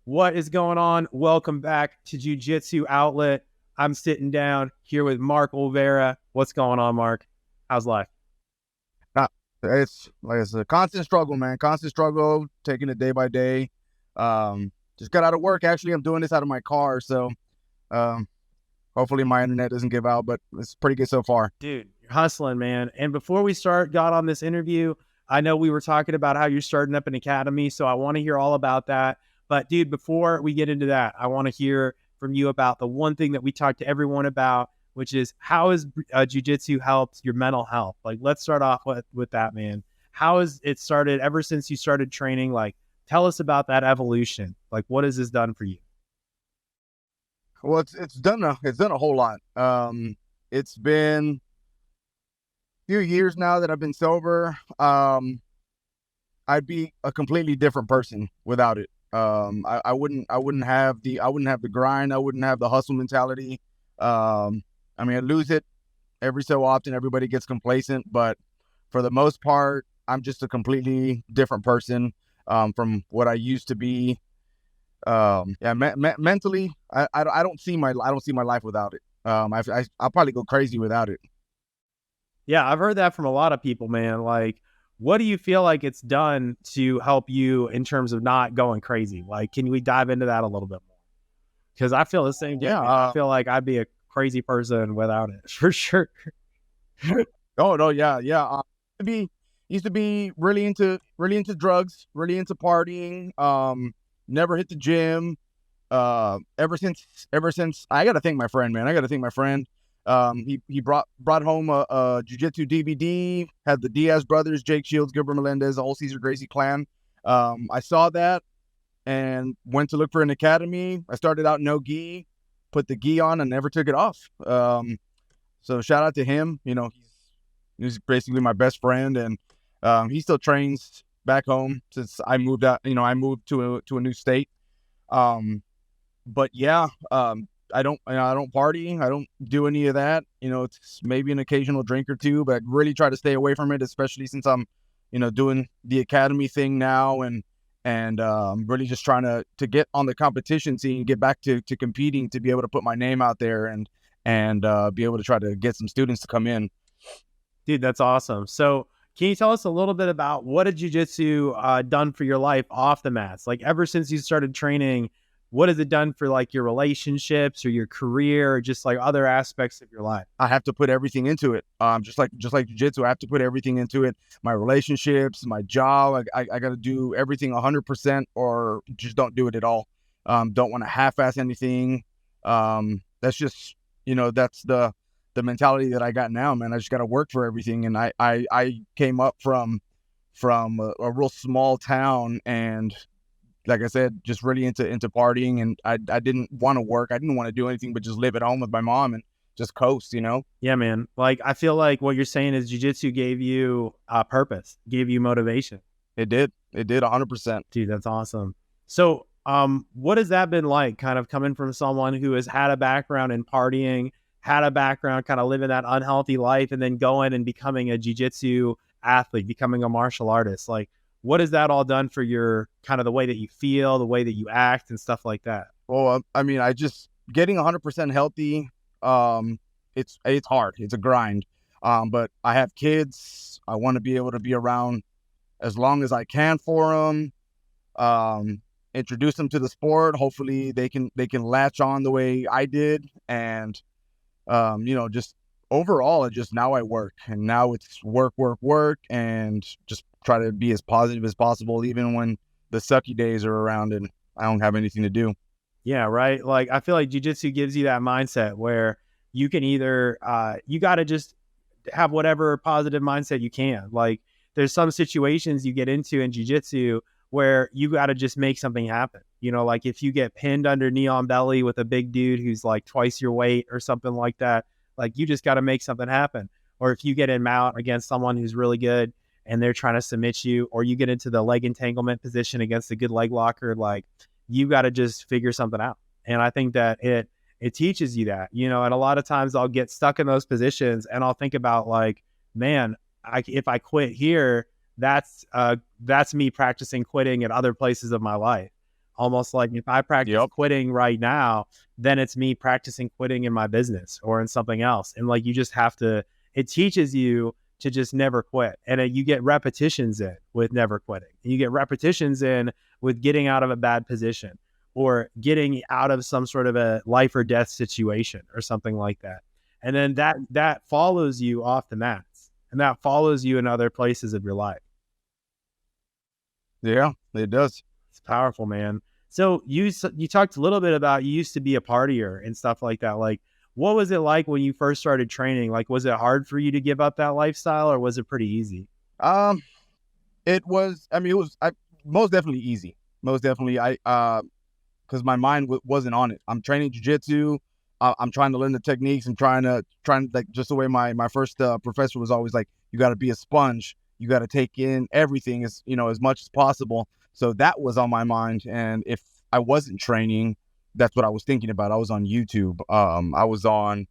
What is going on? Welcome back to Jiu-Jitsu Outlet. I'm sitting down here with Mark Olvera. What's going on, Mark? How's life? Nah, it's a constant struggle, man. Constant struggle, taking it day by day. Just got out of work. Actually, I'm doing this out of my car, so um, hopefully my internet doesn't give out, but it's pretty good so far. Dude, you're hustling, man. And before we got on this interview, I know we were talking about how you're starting up an academy, so I want to hear all about that. But dude, before we get into that, I want to hear from you about the one thing that we talk to everyone about, which is how has jiu-jitsu helped your mental health? Like, let's start off with that, man. How has it started ever since you started training? Like, tell us about that evolution. Like, what has this done for you? Well, it's done a whole lot. It's been a few years now that I've been sober. I'd be a completely different person without it. I wouldn't have the grind. I wouldn't have the hustle mentality. I mean, I lose it every so often. Everybody gets complacent, but for the most part, I'm just a completely different person from what I used to be. Mentally, I don't see my life without it. I'll probably go crazy without it. Yeah, I've heard that from a lot of people, man. Like, what do you feel like it's done to help you in terms of not going crazy? Like, can we dive into that a little bit more? Because I feel the same thing. Yeah. I feel like I'd be a crazy person without it for sure. Oh no, yeah, yeah. Used to be really into drugs, really into partying. Never hit the gym. Ever since I got to thank my friend, man. I got to thank my friend. He brought home a jiu-jitsu DVD, had the Diaz brothers, Jake Shields, Gilbert Melendez, the whole Cesar Gracie clan. I saw that and went to look for an academy. I started out no gi, put the gi on and never took it off. So shout out to him. You know, he's basically my best friend, and he still trains back home since I moved out. You know, I moved to a new state. But yeah, I don't party. I don't do any of that. You know, it's maybe an occasional drink or two, but I really try to stay away from it, especially since I'm, doing the academy thing now and really just trying to get on the competition scene, get back to competing, to be able to put my name out there and be able to try to get some students to come in. Dude, that's awesome. So can you tell us a little bit about what has jiu-jitsu done for your life off the mats? Like, ever since you started training, what has it done for like your relationships or your career or just like other aspects of your life? I have to put everything into it. Just like jiu-jitsu, I have to put everything into it. My relationships, my job, I got to do everything 100% or just don't do it at all. Don't want to half-ass anything. That's just, that's the mentality that I got now, man. I just got to work for everything. And I came up from a real small town, and like I said, just really into partying, and I didn't want to work. I didn't want to do anything but just live at home with my mom and just coast, Yeah, man. Like, I feel like what you're saying is jiu-jitsu gave you a purpose, gave you motivation. It did 100%. Dude, that's awesome. So, what has that been like, kind of coming from someone who has had a background in partying, had a background kind of living that unhealthy life, and then going and becoming a jiu-jitsu athlete, becoming a martial artist? Like, what has that all done for your kind of the way that you feel, the way that you act and stuff like that? Well, I mean, I just getting 100% healthy. It's hard. It's a grind. But I have kids. I want to be able to be around as long as I can for them. Introduce them to the sport. Hopefully they can latch on the way I did. And, just overall, just now I work, and now it's work, and just try to be as positive as possible, even when the sucky days are around and I don't have anything to do. Yeah, right. Like, I feel like jiu-jitsu gives you that mindset where you can either, you got to just have whatever positive mindset you can. Like, there's some situations you get into in jiu-jitsu where you got to just make something happen. Like if you get pinned under knee on belly with a big dude who's like twice your weight or something like that, like you just got to make something happen. Or if you get in mount against someone who's really good and they're trying to submit you, or you get into the leg entanglement position against a good leg locker, like you got to just figure something out. And I think that it teaches you that, and a lot of times I'll get stuck in those positions and I'll think about like, man, if I quit here, that's me practicing quitting at other places of my life. Almost like if I practice quitting right now, then it's me practicing quitting in my business or in something else. And like, you just have to, it teaches you to just never quit. And you get repetitions in with never quitting. You get repetitions in with getting out of a bad position or getting out of some sort of a life or death situation or something like that. And then that follows you off the mats, and that follows you in other places of your life. Yeah, it does. It's powerful, man. So you talked a little bit about, you used to be a partier and stuff like that. Like, what was it like when you first started training? Like, was it hard for you to give up that lifestyle, or was it pretty easy? It was, I mean, it was most definitely easy. Most definitely. Because my mind wasn't on it. I'm training jiu-jitsu. I'm trying to learn the techniques. I'm trying to like, just the way my first professor was always like, you got to be a sponge. You got to take in everything as much as possible. So that was on my mind. And if I wasn't training, that's what I was thinking about. I was on YouTube. I was on,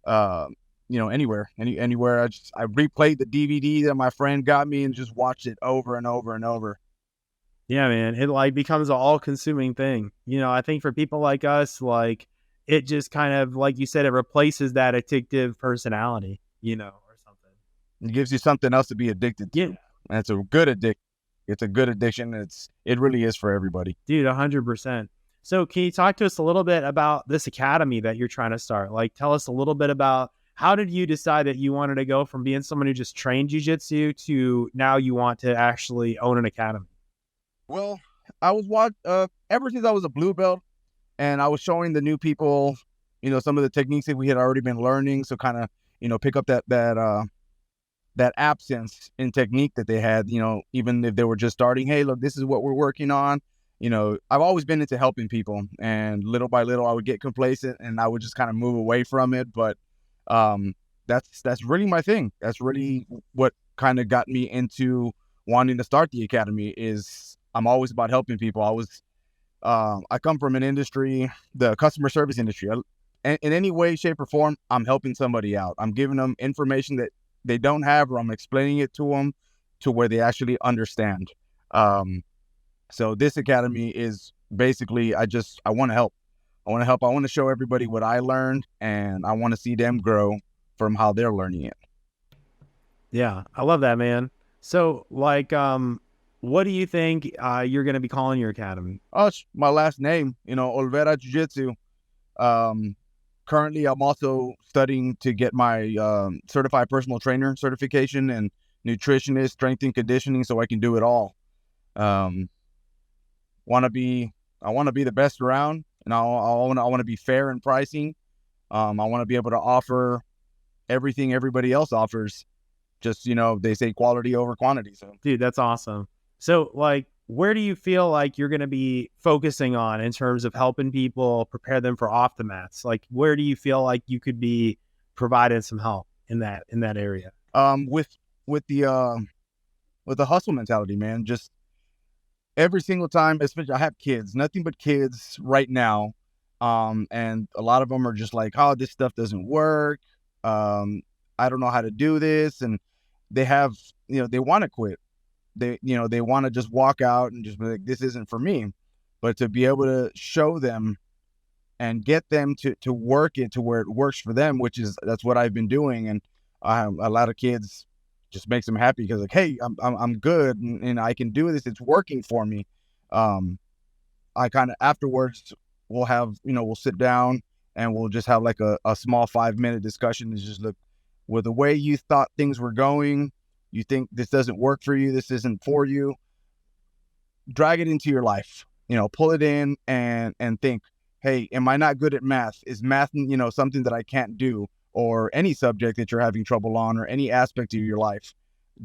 anywhere. I replayed the DVD that my friend got me and just watched it over and over and over. Yeah, man. It like becomes an all-consuming thing. I think for people like us, like, it just kind of, like you said, it replaces that addictive personality, or something. It gives you something else to be addicted to. Yeah. And it's a good addiction. It's a good addiction. It really is for everybody. Dude, 100%. So can you talk to us a little bit about this academy that you're trying to start? Like, tell us a little bit about, how did you decide that you wanted to go from being someone who just trained jiu-jitsu to now you want to actually own an academy? Well, I was ever since I was a blue belt, and I was showing the new people, some of the techniques that we had already been learning. So kind of, pick up that absence in technique that they had, even if they were just starting. Hey, look, this is what we're working on. I've always been into helping people, and little by little I would get complacent and I would just kind of move away from it. But that's really my thing. That's really what kind of got me into wanting to start the academy. Is I'm always about helping people. I come from an industry, the customer service industry. In any way, shape, or form, I'm helping somebody out. I'm giving them information that they don't have, or I'm explaining it to them to where they actually understand. So this academy is basically, I want to help. I want to show everybody what I learned, and I want to see them grow from how they're learning it. Yeah, I love that, man. So, like, what do you think you're going to be calling your academy? Oh, it's my last name, Olvera Jiu-Jitsu. Currently, I'm also studying to get my certified personal trainer certification and nutritionist, strength and conditioning, so I can do it all. I want to be the best around, and I want to be fair in pricing. I want to be able to offer everything everybody else offers. Just, they say quality over quantity. So, dude, that's awesome. So, like, where do you feel like you're going to be focusing on in terms of helping people prepare them for off the mats? Like, where do you feel like you could be providing some help in that area? With the hustle mentality, man. Just every single time, especially, I have kids, nothing but kids right now. And a lot of them are just like, oh, this stuff doesn't work. I don't know how to do this. And they have, they want to quit. They want to just walk out and just be like, this isn't for me. But to be able to show them and get them to work it to where it works for them, that's what I've been doing. And a lot of kids, just makes them happy because, like, hey, I'm good and I can do this. It's working for me. I kind of afterwards we'll sit down and we'll just have like a small 5-minute discussion. And just look, with the way you thought things were going, you think this doesn't work for you, this isn't for you, drag it into your life, pull it in and think, hey, am I not good at math? Is math, something that I can't do? Or any subject that you're having trouble on, or any aspect of your life.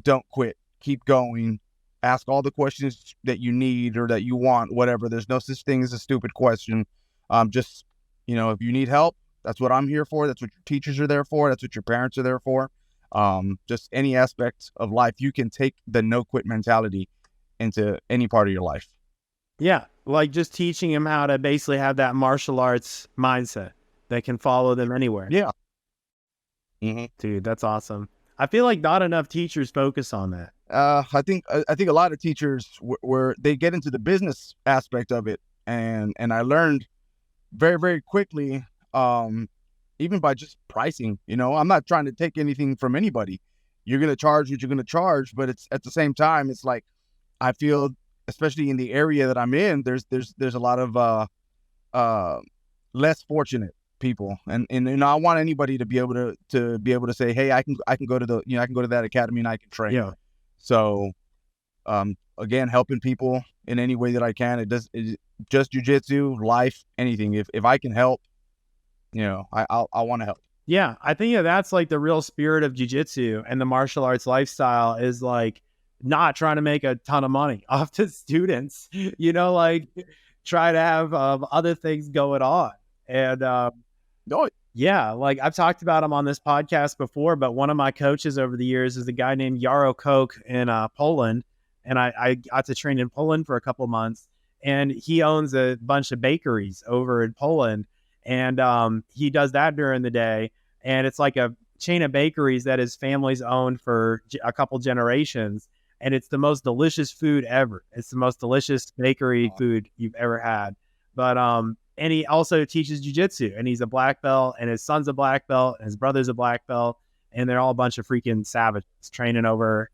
Don't quit. Keep going. Ask all the questions that you need or that you want, whatever. There's no such thing as a stupid question. Just, if you need help, that's what I'm here for. That's what your teachers are there for. That's what your parents are there for. Just any aspect of life, you can take the no quit mentality into any part of your life. Yeah. Like just teaching them how to basically have that martial arts mindset that can follow them anywhere. Yeah. Mm-hmm. Dude, that's awesome. I feel like not enough teachers focus on that. I think a lot of teachers where they get into the business aspect of it, and I learned very, very quickly, even by just pricing. You know, I'm not trying to take anything from anybody. You're gonna charge what you're gonna charge, but it's at the same time, it's like I feel, especially in the area that I'm in, there's a lot of less fortunate people, and you know, I want anybody to be able to say, hey, I can go to I can go to that academy and I can train. Yeah. So again, helping people in any way that I can. Just jiu-jitsu, life, anything. If I can help, you know, I want to help. Yeah, I think that's like the real spirit of jiu-jitsu and the martial arts lifestyle is like not trying to make a ton of money off the students, you know, like try to have other things going on. And yeah, like I've talked about him on this podcast before, but one of my coaches over the years is a guy named Jaro Koch in Poland. And I got to train in Poland for a couple months, and he owns a bunch of bakeries over in Poland. And he does that during the day. And it's like a chain of bakeries that his family's owned for a couple generations. And it's the most delicious food ever. It's the most delicious bakery food you've ever had. But and he also teaches jiu-jitsu, and he's a black belt, and his son's a black belt, and his brother's a black belt, and they're all a bunch of freaking savages training over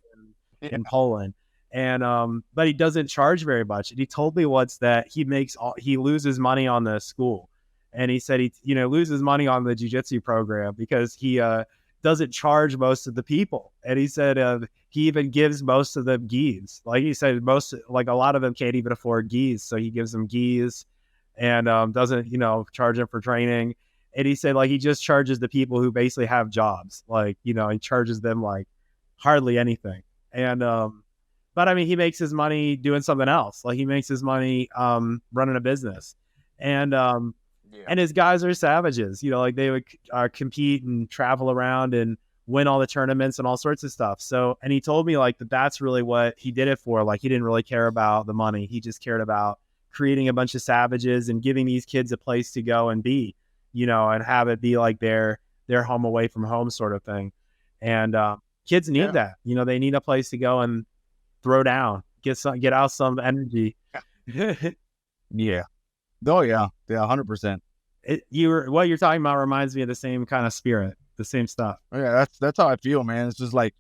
in Poland. And but he doesn't charge very much. And he told me once that he loses money on the school. And he said he loses money on the jiu-jitsu program because he doesn't charge most of the people. And he said he even gives most of them gis. Like he said, a lot of them can't even afford gis, so he gives them gis and doesn't charge them for training. And he said like he just charges the people who basically have jobs. Like he charges them like hardly anything. And but I mean, he makes his money doing something else. Like he makes his money running a business. And and his guys are savages, like they would compete and travel around and win all the tournaments and all sorts of stuff. So, and he told me like that's really what he did it for. Like he didn't really care about the money. He just cared about creating a bunch of savages and giving these kids a place to go and be, and have it be like their home away from home sort of thing. And kids need that, they need a place to go and throw down, get out some energy. Yeah. Oh yeah, 100%. What you're talking about reminds me of the same kind of spirit, the same stuff. Yeah, that's how I feel, man. It's just like,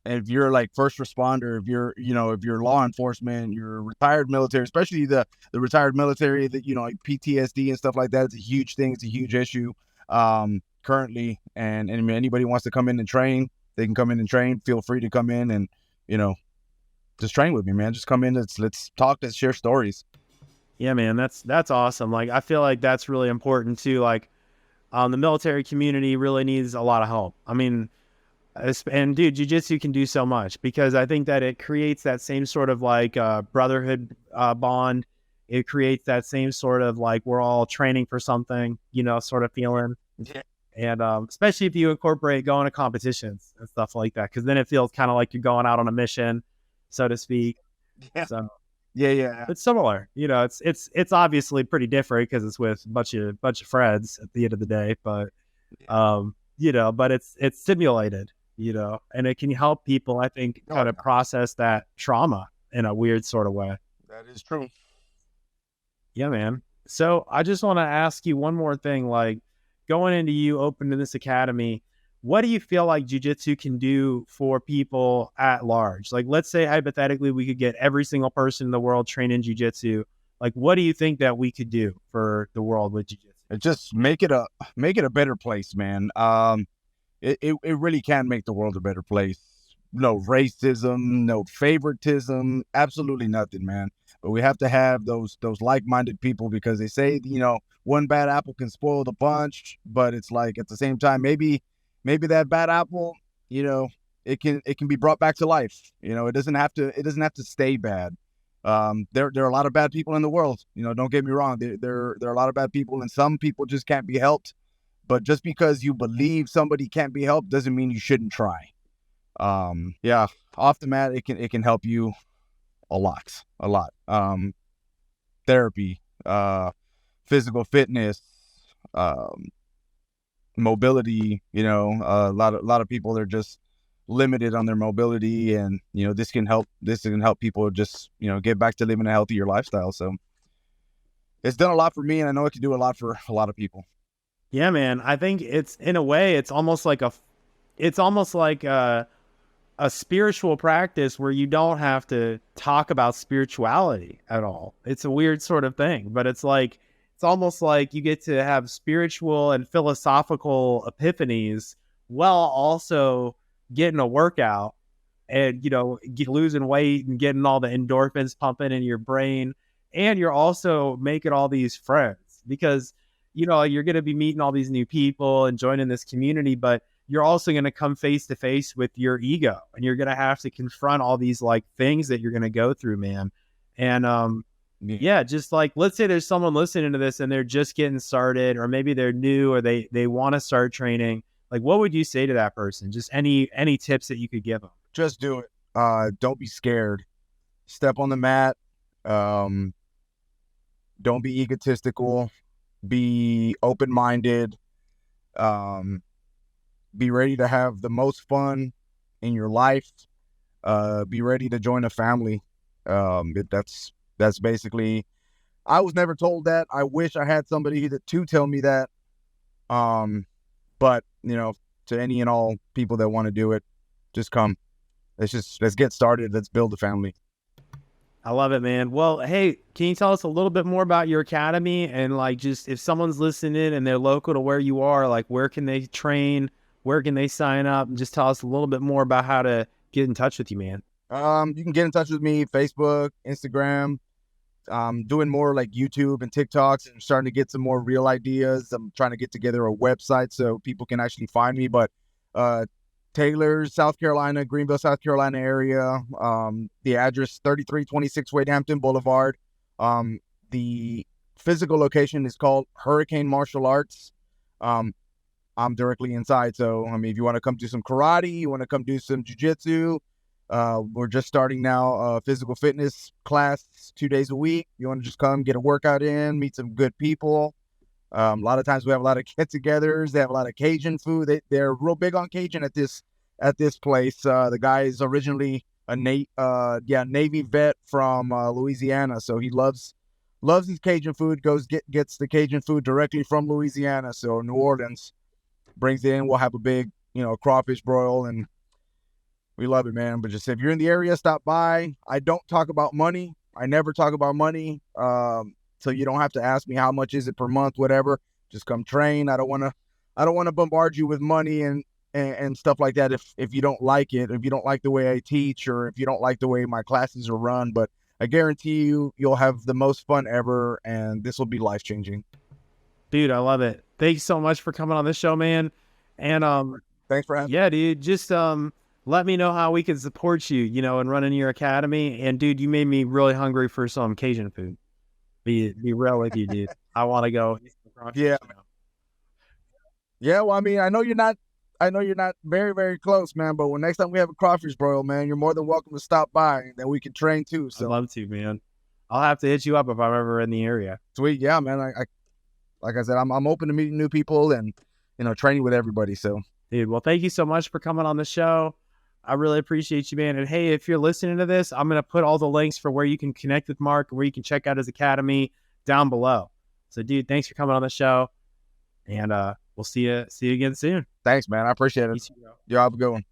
if you're like first responder, if you're law enforcement, you're retired military, especially the retired military, that like PTSD and stuff like that. It's a huge thing. It's a huge issue currently, and anybody wants to come in and train, they can come in and train. Feel free to come in and just train with me, man. Just come in. Let's talk. Let's share stories. Yeah, man, that's awesome. Like, I feel like that's really important too. Like, the military community really needs a lot of help. I mean, and dude, jiu-jitsu can do so much because I think that it creates that same sort of like brotherhood bond. It creates that same sort of like we're all training for something, sort of feeling. Yeah. And especially if you incorporate going to competitions and stuff like that, because then it feels kind of like you're going out on a mission, so to speak. Yeah. So. Yeah. It's similar, it's obviously pretty different because it's with a bunch of friends at the end of the day, but but it's simulated, and it can help people, I think, kind of process that trauma in a weird sort of way. That is true. Yeah, man. So I just want to ask you one more thing, like going into you opening this academy, what do you feel like jiu-jitsu can do for people at large? Like, let's say hypothetically we could get every single person in the world trained in jiu-jitsu. Like, what do you think that we could do for the world with jiu-jitsu? Just make it a better place, man. It really can make the world a better place. No racism, no favoritism, absolutely nothing, man. But we have to have those like-minded people, because they say, one bad apple can spoil the bunch, but it's like at the same time, maybe that bad apple, it can be brought back to life. It doesn't have to stay bad. There are a lot of bad people in the world. Don't get me wrong. There are a lot of bad people, and some people just can't be helped. But just because you believe somebody can't be helped doesn't mean you shouldn't try. Off the mat, it can help you a lot. Therapy, physical fitness, mobility, a lot of people, they're just limited on their mobility, and this can help people just get back to living a healthier lifestyle. So it's done a lot for me, and I know it can do a lot for a lot of people. Yeah, man. I think it's, in a way, it's almost like a spiritual practice where you don't have to talk about spirituality at all. It's a weird sort of thing, but it's almost like you get to have spiritual and philosophical epiphanies while also getting a workout and, losing weight and getting all the endorphins pumping in your brain. And you're also making all these friends because, you're going to be meeting all these new people and joining this community, but you're also going to come face to face with your ego, and you're going to have to confront all these things that you're going to go through, man. And, yeah, just let's say there's someone listening to this and they're just getting started, or maybe they're new, or they want to start training. What would you say to that person? Just any tips that you could give them? Just do it. Don't be scared. Step on the mat. Don't be egotistical. Be open-minded. Be ready to have the most fun in your life. Be ready to join a family. That's basically, I was never told that. I wish I had somebody to tell me that. But to any and all people that want to do it, just come. Let's get started. Let's build a family. I love it, man. Well, hey, can you tell us a little bit more about your academy, and just if someone's listening and they're local to where you are, where can they train? Where can they sign up? And just tell us a little bit more about how to get in touch with you, man. You can get in touch with me, Facebook, Instagram. Doing more YouTube and TikToks, and starting to get some more real ideas. I'm trying to get together a website so people can actually find me. But Taylor, South Carolina, Greenville, South Carolina area. The address 3326 Wade Hampton Boulevard. The physical location is called Hurricane Martial Arts. I'm directly inside. So, if you want to come do some karate, you want to come do some jiu-jitsu, we're just starting now a physical fitness class 2 days a week. You want to just come get a workout in, meet some good people. A lot of times we have a lot of get-togethers. They have a lot of Cajun food. They're real big on Cajun at this place. The guy is originally a Navy vet from Louisiana, so he loves his Cajun food. Gets the Cajun food directly from Louisiana, so New Orleans, brings it in. We'll have a big crawfish broil, and we love it, man. But just if you're in the area, stop by. I don't talk about money. I never talk about money. So you don't have to ask me how much is it per month, whatever. Just come train. I don't want to bombard you with money and stuff like that if you don't like it, if you don't like the way I teach, or if you don't like the way my classes are run. But I guarantee you'll have the most fun ever, and this will be life-changing. Dude, I love it. Thank you so much for coming on this show, man. And thanks for having me. Yeah, dude, just let me know how we can support you, in running your academy. And dude, you made me really hungry for some Cajun food. Be real with you, dude. I want to go. Yeah. Yeah, well, I know you're not very, very close, man, but when next time we have a crawfish broil, man, you're more than welcome to stop by, and then we can train too. So I'd love to, man. I'll have to hit you up if I'm ever in the area. Sweet. Yeah, man. I like I said, I'm open to meeting new people and training with everybody. So, dude, well, thank you so much for coming on the show. I really appreciate you, man. And hey, if you're listening to this, I'm going to put all the links for where you can connect with Mark, where you can check out his academy down below. So, dude, thanks for coming on the show, and we'll see you again soon. Thanks, man. I appreciate it. Yo, have a good one.